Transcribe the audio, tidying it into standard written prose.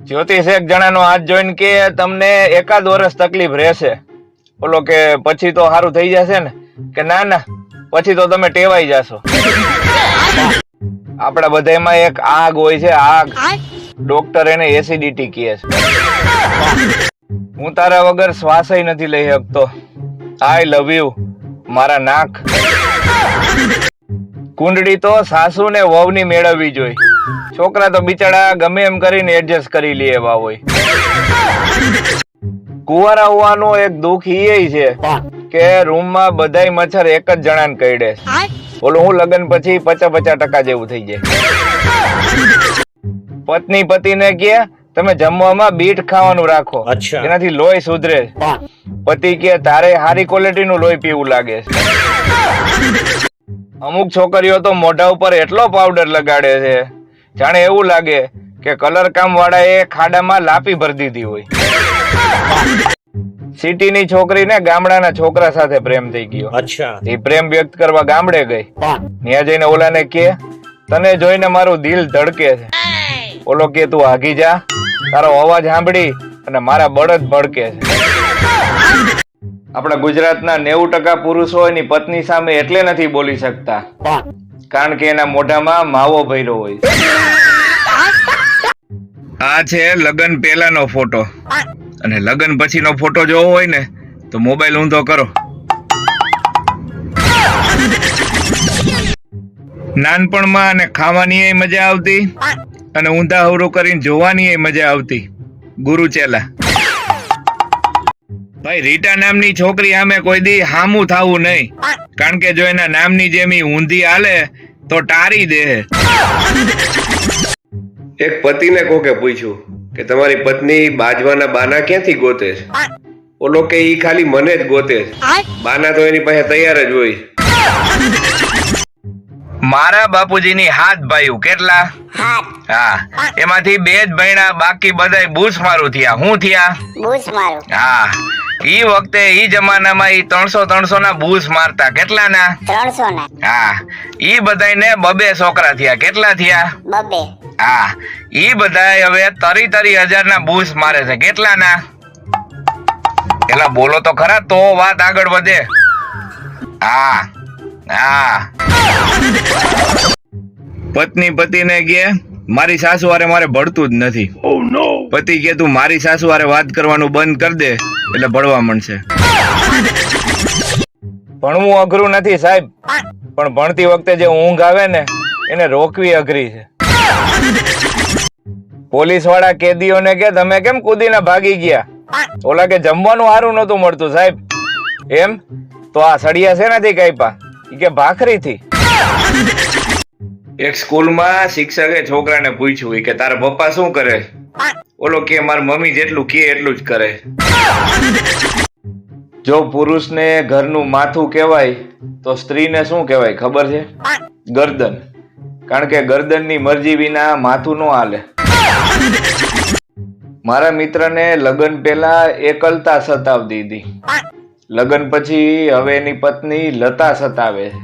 જ્યોતિષ એક જણાનો હાથ જોઈને કે તમને એકાદ વર્ષ તકલીફ રહેશે, બોલો કે પછી તો સારું થઈ જશે ને? કે ના ના, પછી તો તમે ટેવાઈ જશો. આપડા બધામાં એક આગ હોય છે, આગ. ડોક્ટર એને એસિડિટી કહે છે. હું તારા વગર શ્વાસય નથી લઈ શકતો. આઈ લવ યુ મારા નાક. કુંડળી તો સાસુ ને વહુની મેળવવી જોઈએ. છોકરા તો બિચારા ગમે એમ કરીને એડજસ્ટ કરી લે એવા હોય. કુંવારા હોવાનું એક દુઃખ એ છે કે રૂમમાં બધાય મચ્છર એક જ જણાને કરડે. બોલો હું લગ્ન પછી 50% જેવું થઈ જાય. પત્ની પતિને કે તમે જમવામાં બીટ ખાવાનું રાખો, એનાથી લોહી સુધરે. પતિ કે તારે સારી ક્વોલિટીનું લોહી પીવું લાગે છે. અમુક છોકરીઓ તો મોઢા ઉપર એટલો પાવડર લગાડે છે જાણે એવું લાગે કે કલર કામ વાળા એ ખાડામાં લાપી ભરી દીધી હોય. સિટીની છોકરીને ગામડાના છોકરા સાથે પ્રેમ થઈ ગયો. એ પ્રેમ વ્યક્ત કરવા ગામડે ગઈ. ત્યાં જઈને ઓલાને કે તને જોઈને મારું દિલ ધડકે છે. ઓલો કે તું હાગી જા, તારો અવાજ સાંભળી અને મારા બળદ ભડકે છે. આપણા ગુજરાતના 90% પુરુષો એની પત્ની સામે એટલે નથી બોલી શકતા કારણ કે એના મોઢામાં માવો ભર્યો હોય. આ છે લગ્ન પહેલાનો ફોટો અને લગ્ન પછીનો ફોટો જોવો હોય ને તો મોબાઈલ ઊંધો કરો. નાનપણમાં અને ખાવાની મજા આવતી અને ઊંધા હવરું કરીને જોવાની મજા આવતી. ગુરુ ચેલા. ભાઈ રીટા નામની છોકરી સામે કોઈ દી હામું થાવું નહીં કારણ કે જો એના નામની જેમ ઊંધી હાલે તો ટારી દે. એક પતિને કોકે પૂછ્યું કે તમારી પત્ની બાજવાના બાના ક્યાંથી ગોતે છે? ઓલો કે ઈ ખાલી મને જ ગોતે છે, બાના તો એની પાસે તૈયાર જ હોય. મારા બાપુજીની 7 ભાઈઓ. કેટલા? હા, એમાંથી 2 જ ભણ્યા, બાકી બધાય બૂસ મારું થયા. હું થયા? બૂસ મારું. હા, ઈ વખતે ઈ જમાનામાં ઈ 300 ના બૂસ મારતા. કેટલા ના? 300 ના. હા, ઈ બધાયને 2 છોકરા થયા. કેટલા થયા? 2. હા, ઈ બધાય હવે 30,000 ના બૂસ મારે છે. કેટલા ના? એલા બોલો તો ખરા તો વાત આગળ વધે. હા હા. પત્ની પતિને કે મારી સાસુ હારે મારે ભળતું જ નથી. પતિ કે તું મારી સાસુ હારે વાત કરવાનું બંધ કરી દે એટલે ભળવા મળશે. ભણવું અઘરું નથી સાહેબ, પણ ભણતી વખતે જે ઊંઘ આવે ને એને રોકવી અઘરી છે. પોલીસ વાળા કેદીઓને કે તમે કેમ કૂદીને ભાગી ગયા? ઓલા કે જમવાનું સારું નતું મળતું સાહેબ. એમ તો આ સળિયા શેનાથી કાપ્યા? કે ભાખરી થી. એક સ્કૂલમાં શિક્ષકે છોકરાને પૂછ્યું કે તારા પપ્પા શું કરે? ઓલો કે મારી મમ્મી જેટલું કે એટલું જ કરે. જો પુરુષને ઘરનું માથું કહેવાય તો સ્ત્રીને શું કહેવાય ખબર છે? ગરદન. કારણ કે ગરદનની મરજી વિના માથું ન હાલે. મારા મિત્રને લગ્ન પહેલા એકલતા સતાવતી હતી. લગ્ન પછી હવે એની પત્ની લતા સતાવે છે.